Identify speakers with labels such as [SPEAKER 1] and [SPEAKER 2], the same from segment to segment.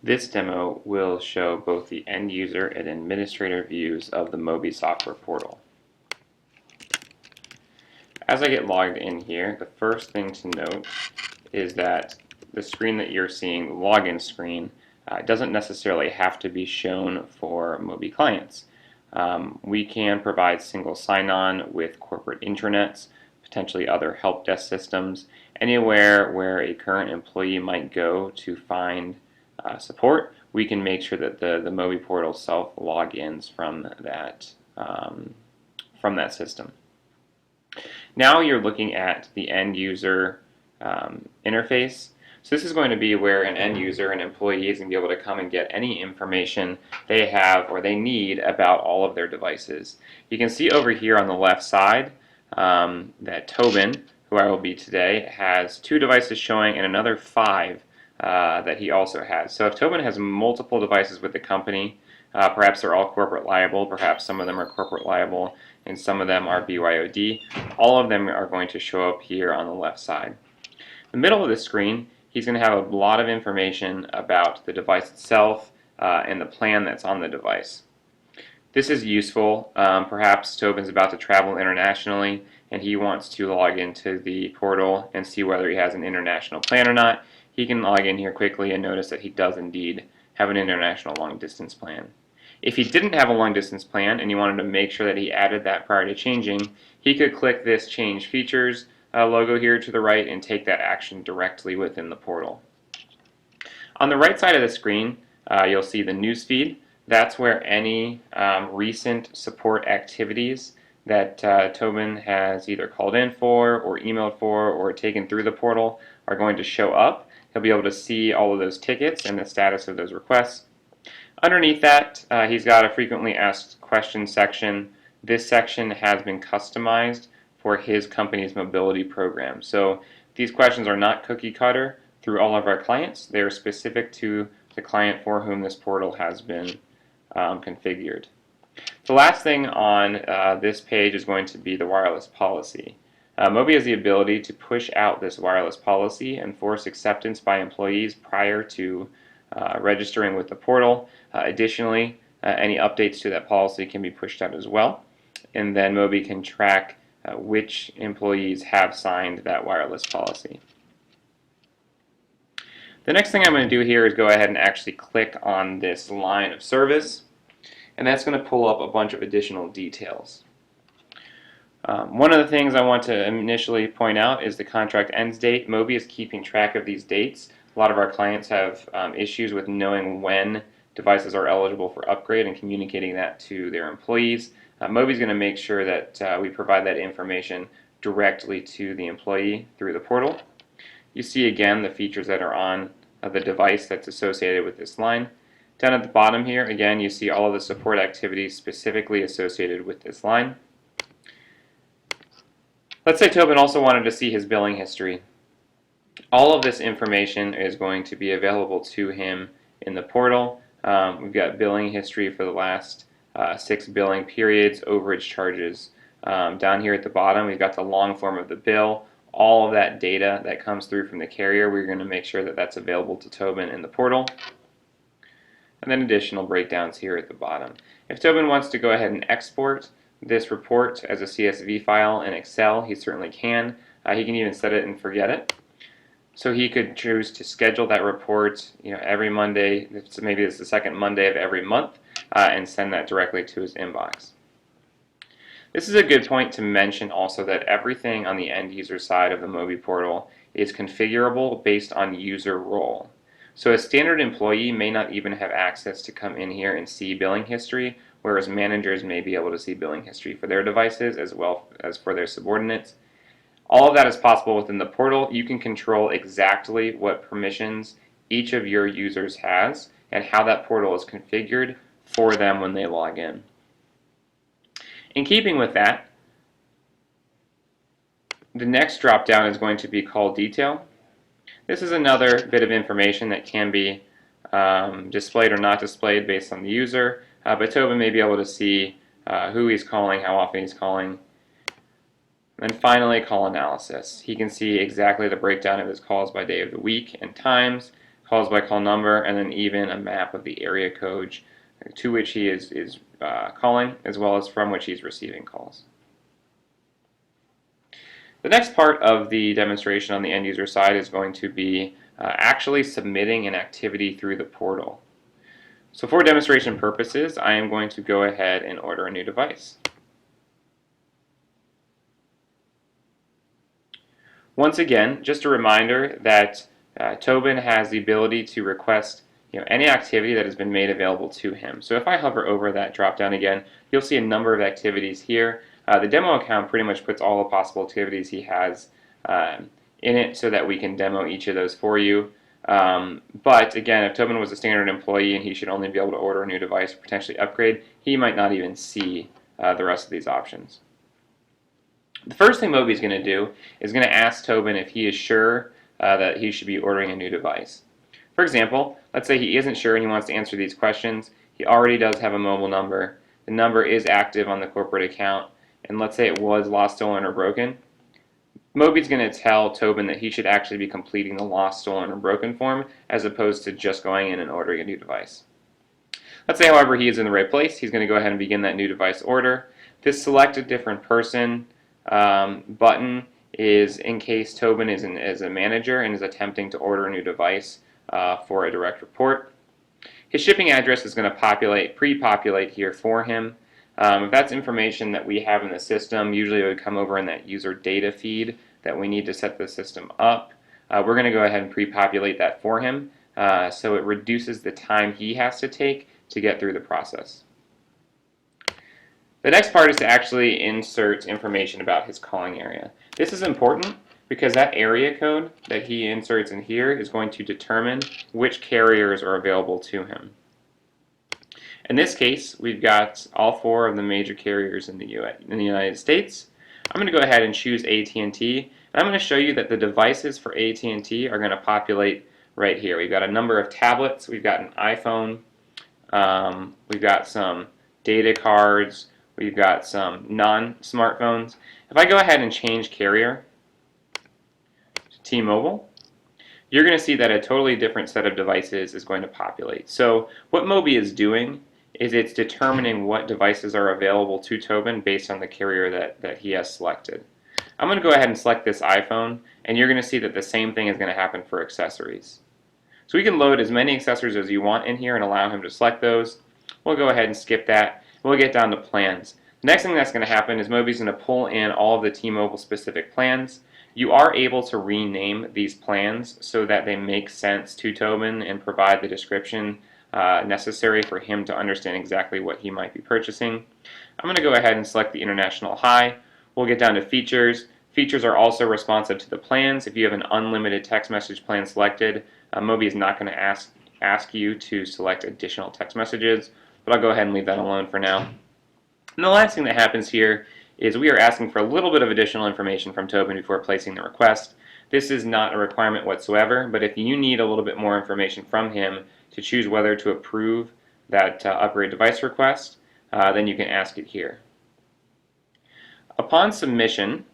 [SPEAKER 1] This demo will show both the end user and administrator views of the Moby software portal. As I get logged in here, the first thing to note is that the screen that you're seeing, the login screen, doesn't necessarily have to be shown for Moby clients. We can provide single sign-on with corporate intranets, potentially other help desk systems, anywhere where a current employee might go to find support. We can make sure that the Moby portal self logins from that system. Now you're looking at the end user interface. So this is going to be where an end user, an employee, is going to be able to come and get any information they have or they need about all of their devices. You can see over here on the left side that Tobin, who I will be today, has 2 devices showing and another 5 that he also has. So if Tobin has multiple devices with the company, perhaps they're all corporate liable, perhaps some of them are corporate liable, and some of them are BYOD. All of them are going to show up here on the left side. In the middle of the screen, he's going to have a lot of information about the device itself and the plan that's on the device. This is useful. Perhaps Tobin's about to travel internationally and he wants to log into the portal and see whether he has an international plan or not. He can log in here quickly and notice that he does indeed have an international long distance plan. If he didn't have a long distance plan and you wanted to make sure that he added that prior to changing, he could click this change features logo here to the right and take that action directly within the portal. On the right side of the screen, you'll see the newsfeed. That's where any recent support activities that Tobin has either called in for or emailed for or taken through the portal are going to show up. He'll be able to see all of those tickets and the status of those requests. Underneath that, he's got a frequently asked questions section. This section has been customized for his company's mobility program. So these questions are not cookie cutter through all of our clients. They are specific to the client for whom this portal has been configured. The last thing on this page is going to be the wireless policy. Moby has the ability to push out this wireless policy and force acceptance by employees prior to registering with the portal. Additionally, any updates to that policy can be pushed out as well, and then Moby can track which employees have signed that wireless policy. The next thing I'm going to do here is go ahead and actually click on this line of service, and that's going to pull up a bunch of additional details. One of the things I want to initially point out is the contract ends date. Moby is keeping track of these dates. A lot of our clients have issues with knowing when devices are eligible for upgrade and communicating that to their employees. Moby is going to make sure that we provide that information directly to the employee through the portal. You see again the features that are on the device that's associated with this line. Down at the bottom here, again, you see all of the support activities specifically associated with this line. Let's say Tobin also wanted to see his billing history. All of this information is going to be available to him in the portal. We've got billing history for the last 6 billing periods, overage charges. Down here at the bottom, we've got the long form of the bill. All of that data that comes through from the carrier, we're going to make sure that that's available to Tobin in the portal. And then additional breakdowns here at the bottom. If Tobin wants to go ahead and export this report as a CSV file in Excel, he certainly can. He can even set it and forget it. So he could choose to schedule that report, every Monday, so maybe it's the second Monday of every month, and send that directly to his inbox. This is a good point to mention also that everything on the end user side of the Moby portal is configurable based on user role. So a standard employee may not even have access to come in here and see billing history, whereas managers may be able to see billing history for their devices as well as for their subordinates. All of that is possible within the portal. You can control exactly what permissions each of your users has and how that portal is configured for them when they log in. In keeping with that, the next drop down is going to be call detail. This is another bit of information that can be displayed or not displayed based on the user, but Tobin may be able to see who he's calling, how often he's calling. And then finally, call analysis. He can see exactly the breakdown of his calls by day of the week and times, calls by call number, and then even a map of the area code to which he is calling, as well as from which he's receiving calls. The next part of the demonstration on the end user side is going to be actually submitting an activity through the portal. So for demonstration purposes, I am going to go ahead and order a new device. Once again, just a reminder that Tobin has the ability to request any activity that has been made available to him. So if I hover over that drop down again, you'll see a number of activities here. The demo account pretty much puts all the possible activities he has in it so that we can demo each of those for you. But again, if Tobin was a standard employee and he should only be able to order a new device or potentially upgrade, he might not even see the rest of these options. The first thing Moby is going to do is going to ask Tobin if he is sure that he should be ordering a new device. For example, let's say he isn't sure and he wants to answer these questions. He already does have a mobile number. The number is active on the corporate account, and let's say it was lost, stolen, or broken. Moby's going to tell Tobin that he should actually be completing the lost, stolen, or broken form as opposed to just going in and ordering a new device. Let's say, however, he is in the right place. He's going to go ahead and begin that new device order. This select a different person button is in case Tobin is a manager and is attempting to order a new device for a direct report. His shipping address is going to pre-populate here for him. If that's information that we have in the system, usually it would come over in that user data feed that we need to set the system up. We're going to go ahead and pre-populate that for him so it reduces the time he has to take to get through the process. The next part is to actually insert information about his calling area. This is important because that area code that he inserts in here is going to determine which carriers are available to him. In this case, we've got all 4 of the major carriers in the United States. I'm going to go ahead and choose AT&T, and I'm going to show you that the devices for AT&T are going to populate right here. We've got a number of tablets, we've got an iPhone, we've got some data cards, we've got some non-smartphones. If I go ahead and change carrier to T-Mobile, you're going to see that a totally different set of devices is going to populate. So what Moby is doing is it's determining what devices are available to Tobin based on the carrier that he has selected. I'm going to go ahead and select this iPhone, and you're going to see that the same thing is going to happen for accessories. So we can load as many accessories as you want in here and allow him to select those. We'll go ahead and skip that. We'll get down to plans. The next thing that's going to happen is Moby's going to pull in all of the T-Mobile specific plans. You are able to rename these plans so that they make sense to Tobin and provide the description necessary for him to understand exactly what he might be purchasing. I'm going to go ahead and select the International High. We'll get down to features. Features are also responsive to the plans. If you have an unlimited text message plan selected, Moby is not going to ask you to select additional text messages, but I'll go ahead and leave that alone for now. And the last thing that happens here is we are asking for a little bit of additional information from Tobin before placing the request. This is not a requirement whatsoever, but if you need a little bit more information from him to choose whether to approve that upgrade device request, then you can ask it here. Upon submission,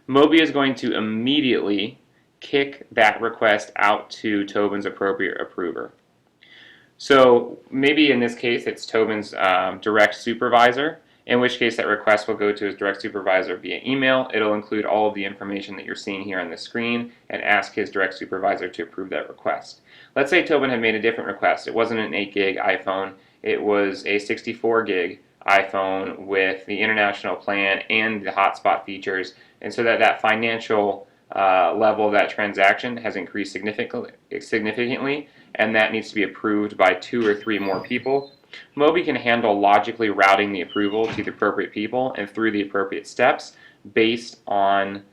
[SPEAKER 1] Moby is going to immediately kick that request out to Tobin's appropriate approver. So maybe in this case it's Tobin's direct supervisor, in which case that request will go to his direct supervisor via email. It'll include all of the information that you're seeing here on the screen and ask his direct supervisor to approve that request. Let's say Tobin had made a different request. It wasn't an 8 gig iPhone, it was a 64 gig iPhone with the international plan and the hotspot features, and so that financial level of that transaction has increased significantly, and that needs to be approved by 2 or 3 more people. Moby can handle logically routing the approval to the appropriate people and through the appropriate steps based on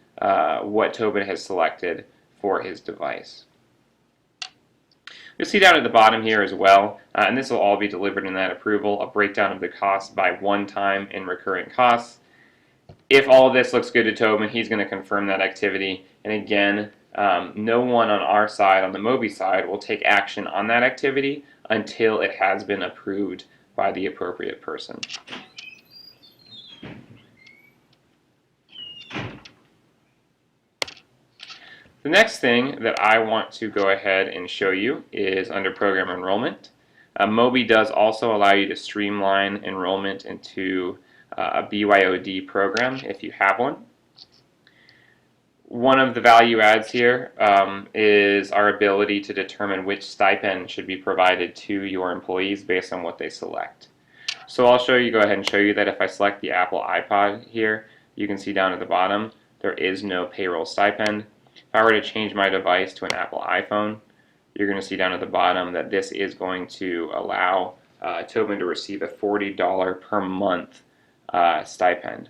[SPEAKER 1] what Tobin has selected for his device. You'll see down at the bottom here as well, and this will all be delivered in that approval, a breakdown of the cost by one-time and recurring costs. If all of this looks good to Tobin, he's going to confirm that activity, and again, no one on our side, on the Moby side, will take action on that activity until it has been approved by the appropriate person. The next thing that I want to go ahead and show you is under program enrollment. Moby does also allow you to streamline enrollment into a BYOD program if you have one. One of the value adds here is our ability to determine which stipend should be provided to your employees based on what they select. So I'll go ahead and show you that if I select the Apple iPod here, you can see down at the bottom there is no payroll stipend. If I were to change my device to an Apple iPhone, you're going to see down at the bottom that this is going to allow Tobin to receive a $40 per month stipend.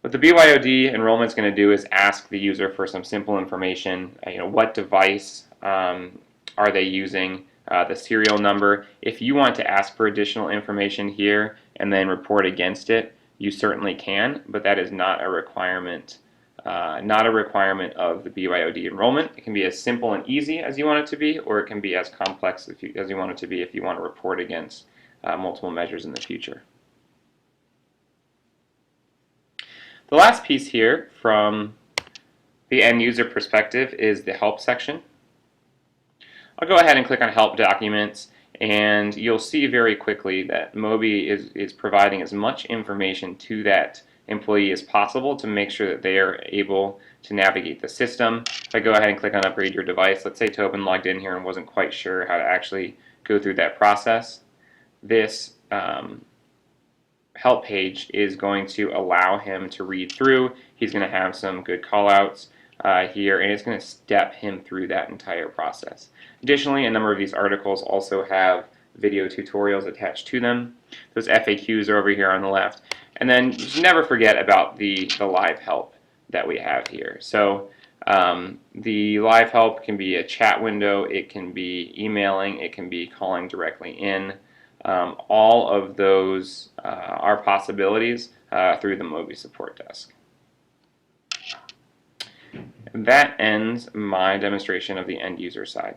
[SPEAKER 1] What the BYOD enrollment is going to do is ask the user for some simple information. What device are they using, the serial number. If you want to ask for additional information here and then report against it, you certainly can, but that is not a requirement. Not a requirement of the BYOD enrollment. It can be as simple and easy as you want it to be, or it can be as complex as you want it to be if you want to report against multiple measures in the future. The last piece here from the end user perspective is the help section. I'll go ahead and click on help documents, and you'll see very quickly that Moby is providing as much information to that employee as possible to make sure that they are able to navigate the system. If I go ahead and click on upgrade your device, let's say Tobin logged in here and wasn't quite sure how to actually go through that process. This help page is going to allow him to read through. He's going to have some good callouts here, and it's going to step him through that entire process. Additionally, a number of these articles also have video tutorials attached to them. Those FAQs are over here on the left. And then just never forget about the live help that we have here. So the live help can be a chat window, it can be emailing, it can be calling directly in. All of those are possibilities through the Moby support desk. And that ends my demonstration of the end user side.